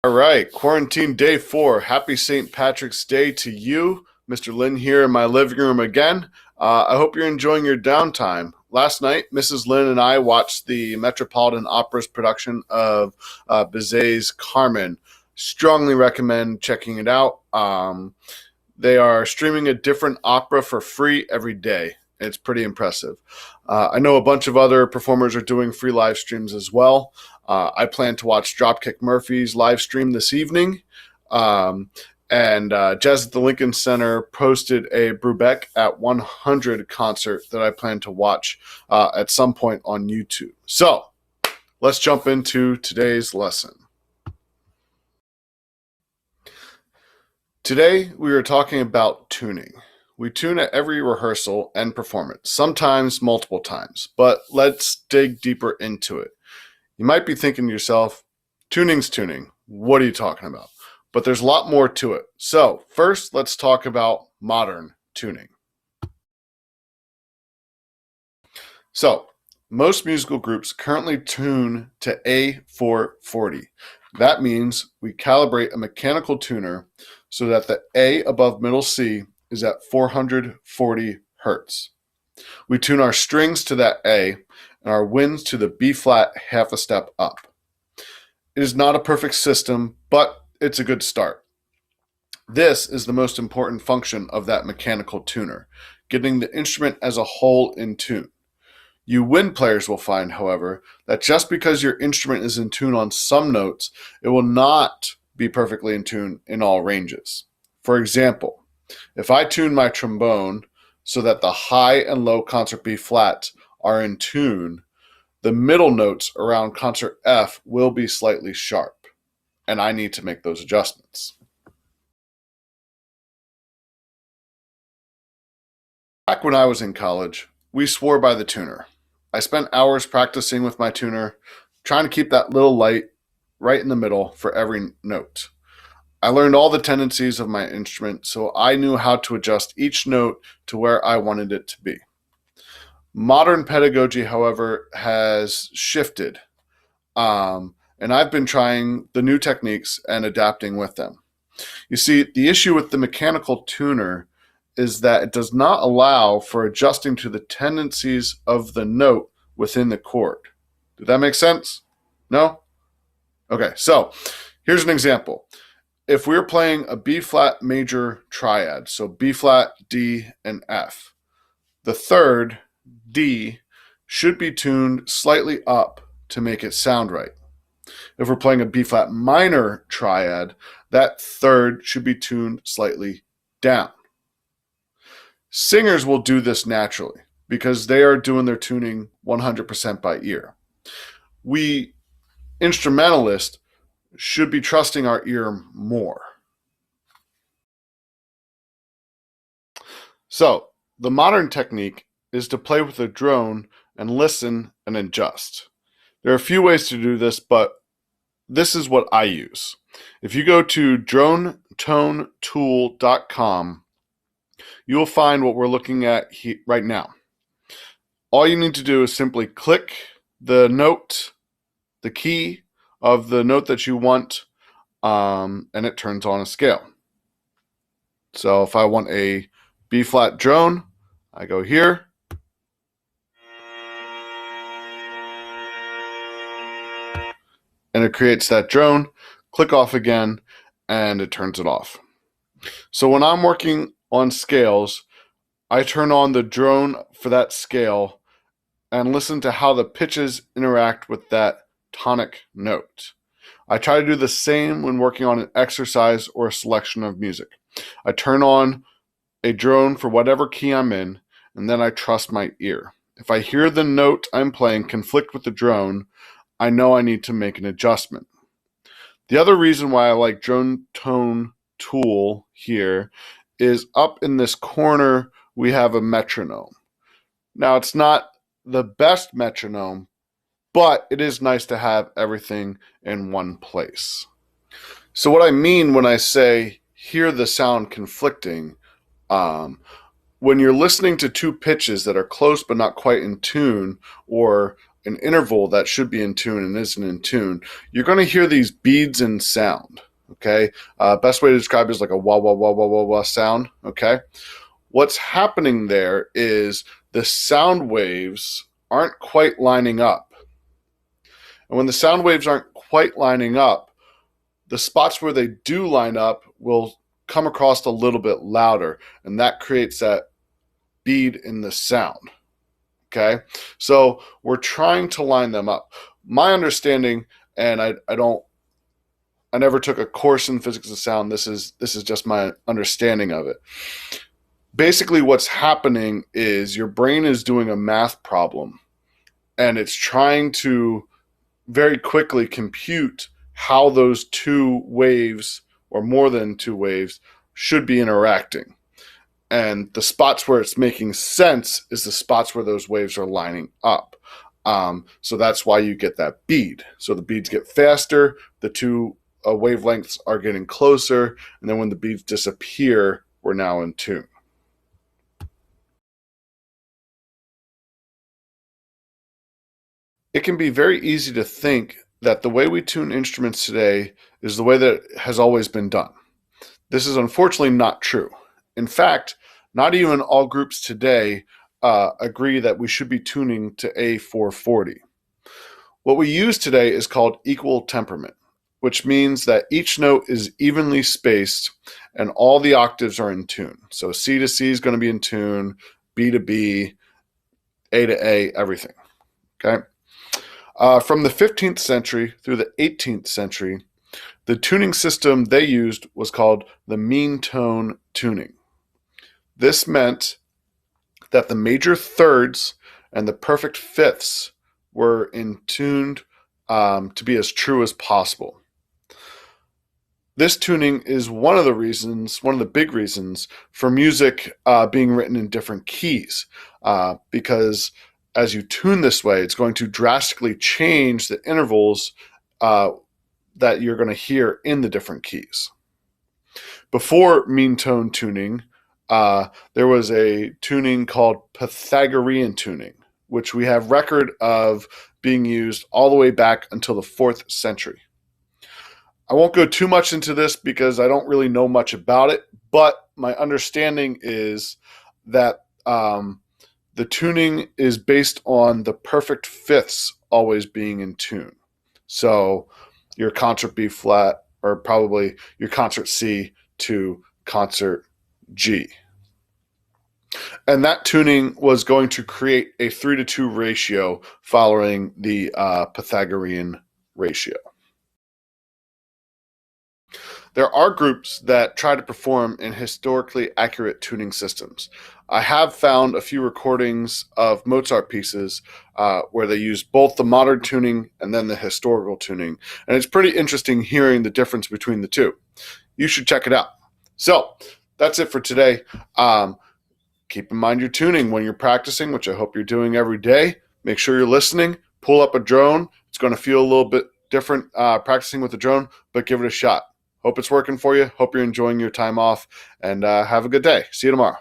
All right, quarantine day 4. Happy St. Patrick's Day to you. Mr. Lynn here in my living room again. I hope you're enjoying your downtime. Last night, Mrs. Lynn and I watched the Metropolitan Opera's production of Bizet's Carmen. Strongly recommend checking it out. They are streaming a different opera for free every day. It's pretty impressive. I know a bunch of other performers are doing free live streams as well. I plan to watch Dropkick Murphy's live stream this evening. And Jazz at the Lincoln Center posted a Brubeck at 100 concert that I plan to watch at some point on YouTube. So let's jump into today's lesson. Today we are talking about tuning. We tune at every rehearsal and performance, sometimes multiple times, but let's dig deeper into it. You might be thinking to yourself, tuning's tuning. What are you talking about? But there's a lot more to it. So first, let's talk about modern tuning. So most musical groups currently tune to A440. That means we calibrate a mechanical tuner so that the A above middle C is at 440 hertz. We tune our strings to that A and our winds to the B flat half a step up. It is not a perfect system, but it's a good start. This is the most important function of that mechanical tuner, getting the instrument as a whole in tune. You wind players will find, however, that just because your instrument is in tune on some notes, it will not be perfectly in tune in all ranges. For example, if I tune my trombone so that the high and low concert B flat are in tune, the middle notes around concert F will be slightly sharp, and I need to make those adjustments. Back when I was in college, we swore by the tuner. I spent hours practicing with my tuner, trying to keep that little light right in the middle for every note. I learned all the tendencies of my instrument, so I knew how to adjust each note to where I wanted it to be. Modern pedagogy, however, has shifted, and I've been trying the new techniques and adapting with them. You see, the issue with the mechanical tuner is that it does not allow for adjusting to the tendencies of the note within the chord. Did that make sense? No? Okay, so here's an example. If we're playing a B flat major triad, so B flat, D, and F, the third, D, should be tuned slightly up to make it sound right. If we're playing a B flat minor triad, that third should be tuned slightly down. Singers will do this naturally because they are doing their tuning 100% by ear. We instrumentalists should be trusting our ear more. So, the modern technique is to play with a drone and listen and adjust. There are a few ways to do this, but this is what I use. If you go to dronetonetool.com, you will find what we're looking at right now. All you need to do is simply click the note, the key of the note that you want, and it turns on a scale. So if I want a B flat drone, I go here. And it creates that drone, click off again, and it turns it off. So when I'm working on scales, I turn on the drone for that scale and listen to how the pitches interact with that tonic note. I try to do the same when working on an exercise or a selection of music. I turn on a drone for whatever key I'm in, and then I trust my ear. If I hear the note I'm playing conflict with the drone, I know I need to make an adjustment. The other reason why I like Drone Tone Tool here is up in this corner we have a metronome. Now it's not the best metronome, but it is nice to have everything in one place. So what I mean when I say hear the sound conflicting, when you're listening to two pitches that are close but not quite in tune, or an interval that should be in tune and isn't in tune, you're going to hear these beads in sound. Okay, best way to describe it is like a wah wah wah wah wah wah sound. Okay, what's happening there is the sound waves aren't quite lining up, and when the sound waves aren't quite lining up, the spots where they do line up will come across a little bit louder, and that creates that bead in the sound. Okay, so we're trying to line them up. My understanding, and I never took a course in physics of sound. This is just my understanding of it. Basically, what's happening is your brain is doing a math problem, and it's trying to very quickly compute how those two waves, or more than two waves, should be interacting. And the spots where it's making sense is the spots where those waves are lining up. So that's why you get that bead. So the beads get faster, the two wavelengths are getting closer, and then when the beads disappear, we're now in tune. It can be very easy to think that the way we tune instruments today is the way that it has always been done. This is unfortunately not true. In fact, not even all groups today agree that we should be tuning to A440. What we use today is called equal temperament, which means that each note is evenly spaced and all the octaves are in tune. So C to C is going to be in tune, B to B, A to A, everything. Okay. From the 15th century through the 18th century, the tuning system they used was called the mean tone tuning. This meant that the major thirds and the perfect fifths were in tuned to be as true as possible. This tuning is one of the big reasons for music being written in different keys, because as you tune this way, it's going to drastically change the intervals that you're going to hear in the different keys. Before mean tone tuning, there was a tuning called Pythagorean tuning, which we have record of being used all the way back until the 4th century. I won't go too much into this because I don't really know much about it, but my understanding is that the tuning is based on the perfect fifths always being in tune. So your concert B flat, or probably your concert C to concert G. And that tuning was going to create a 3-to-2 ratio following the Pythagorean ratio. There are groups that try to perform in historically accurate tuning systems. I have found a few recordings of Mozart pieces where they use both the modern tuning and then the historical tuning. And it's pretty interesting hearing the difference between the two. You should check it out. So that's it for today. Keep in mind your tuning when you're practicing, which I hope you're doing every day. Make sure you're listening. Pull up a drone. It's going to feel a little bit different practicing with a drone, but give it a shot. Hope it's working for you. Hope you're enjoying your time off, and have a good day. See you tomorrow.